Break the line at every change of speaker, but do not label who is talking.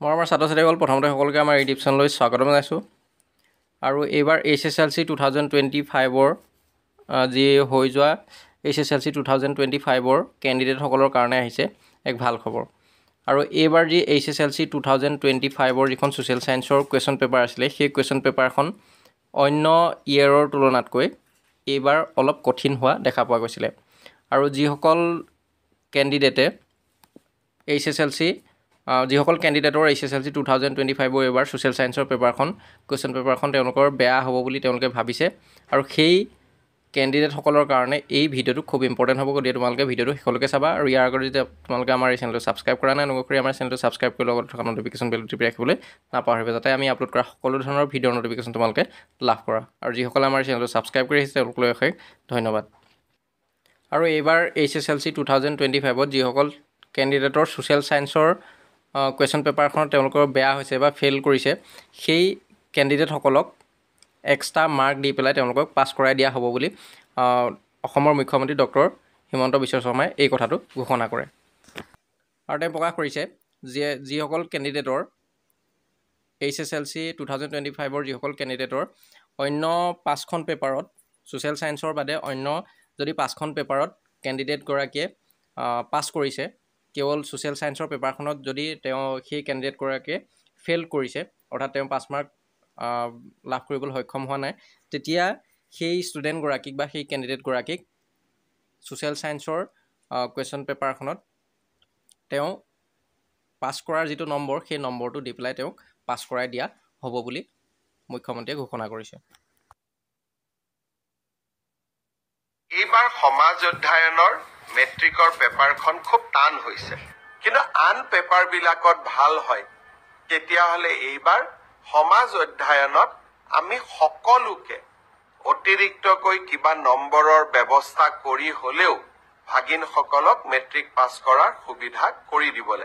মই আমাৰ ছাত্ৰ ছাত্ৰীসকল প্ৰথমতে সকলোকে আমাৰ এডিপশ্যনলৈ স্বাগতম জনাইছোঁ আৰু এইবাৰ HSLC 2025ৰ যি হৈ যোৱা HSLC 2025ৰ কেণ্ডিডেটসকলৰ কাৰণে আহিছে এক ভাল খবৰ আৰু এইবাৰ যি HSLC 2025ৰ যিখন ছ'চিয়েল ছায়েন্সৰ কুৱেশ্যন পেপাৰ আছিলে সেই কুৱেশ্যন পেপাৰখন অন্য ইয়েৰৰ তুলনাতকৈ এইবাৰ অলপ কঠিন হোৱা দেখা পোৱা গৈছিলে আৰু যিসকল কেণ্ডিডেটে যিসকল কেণ্ডিডেটৰ HSLC 2025ৰ এইবাৰ ছ'চিয়েল ছায়েন্সৰ কুৱেশ্যন পেপাৰখন তেওঁলোকৰ বেয়া হ'ব বুলি তেওঁলোকে ভাবিছে আৰু সেই কেণ্ডিডেটসকলৰ কাৰণে এই ভিডিঅ'টো খুব ইম্পৰ্টেণ্ট হ'ব গতিকে তোমালোকে ভিডিঅ'টো শেষলৈকে চাবা আৰু ইয়াৰ আগতে যদি তোমালোকে আমাৰ এই চেনেলটো ছাবস্ক্ৰাইব কৰা নাই অনুগ্ৰহ কৰি আমাৰ চেনেলটো ছাবস্ক্ৰাইব কৰি লগত থকা ন'টিফিকেশ্যন বেলটো টিপি ৰাখিবলৈ নাপাহৰিবা যাতে আমি আপলোড কৰা সকলো ধৰণৰ ভিডিঅ'ৰ ন'টিফিকেশ্যন তোমালোকে লাভ কৰা আৰু যিসকলে আমাৰ চেনেলটো ছাবস্ক্ৰাইব কৰি আহিছে তেওঁলোকলৈ অশেষ ধন্যবাদ আৰু এইবাৰ HSLC 2025ত যিসকল কেণ্ডিডেটৰ ছ'চিয়েল ছায়েন্সৰ কুৱেশ্যন পেপাৰখনত তেওঁলোকৰ বেয়া হৈছে বা ফেইল কৰিছে সেই কেণ্ডিডেটসকলক এক্সট্ৰা মাৰ্ক দি পেলাই তেওঁলোকক পাছ কৰাই দিয়া হ'ব বুলি অসমৰ মুখ্যমন্ত্ৰী ডক্টৰ হিমন্ত বিশ্ব শৰ্মাই এই কথাটো ঘোষণা কৰে আৰু তেওঁ প্ৰকাশ কৰিছে যে যিসকল কেণ্ডিডেটৰ HSLC 2025ৰ যিসকল কেণ্ডিডেটৰ অন্য 5খন পেপাৰত ছ'চিয়েল ছায়েন্সৰ বাদে অন্য যদি 5খন পেপাৰত কেণ্ডিডেটগৰাকীয়ে পাছ কৰিছে কেৱল ছ'চিয়েল ছায়েন্সৰ পেপাৰখনত যদি সেই কেণ্ডিডেটগৰাকীয়ে ফেইল কৰিছে অৰ্থাৎ তেওঁ 5 মাৰ্ক লাভ কৰিবলৈ সক্ষম হোৱা নাই তেতিয়া সেই ষ্টুডেণ্টগৰাকীক বা সেই কেণ্ডিডেটগৰাকীক ছ'চিয়েল ছায়েন্সৰ কুৱেশ্যন পেপাৰখনত তেওঁ পাছ কৰাৰ যিটো নম্বৰ সেই নম্বৰটো দি পেলাই তেওঁক পাছ কৰাই দিয়া হ'ব বুলি মুখ্যমন্ত্ৰীয়ে ঘোষণা কৰিছে
এইবাৰ সমাজ অধ্যয়নৰ মেট্ৰিকৰ পেপাৰখন খুব টান হৈছে কিন্তু আন পেপাৰবিলাকত ভাল হয় তেতিয়াহ'লে এইবাৰ সমাজ অধ্যয়নত আমি সকলোকে অতিৰিক্তকৈ কিবা নম্বৰৰ ব্যৱস্থা কৰি হ'লেও ভাগিনসকলক মেট্ৰিক পাছ কৰাৰ সুবিধা কৰি দিব লাগিব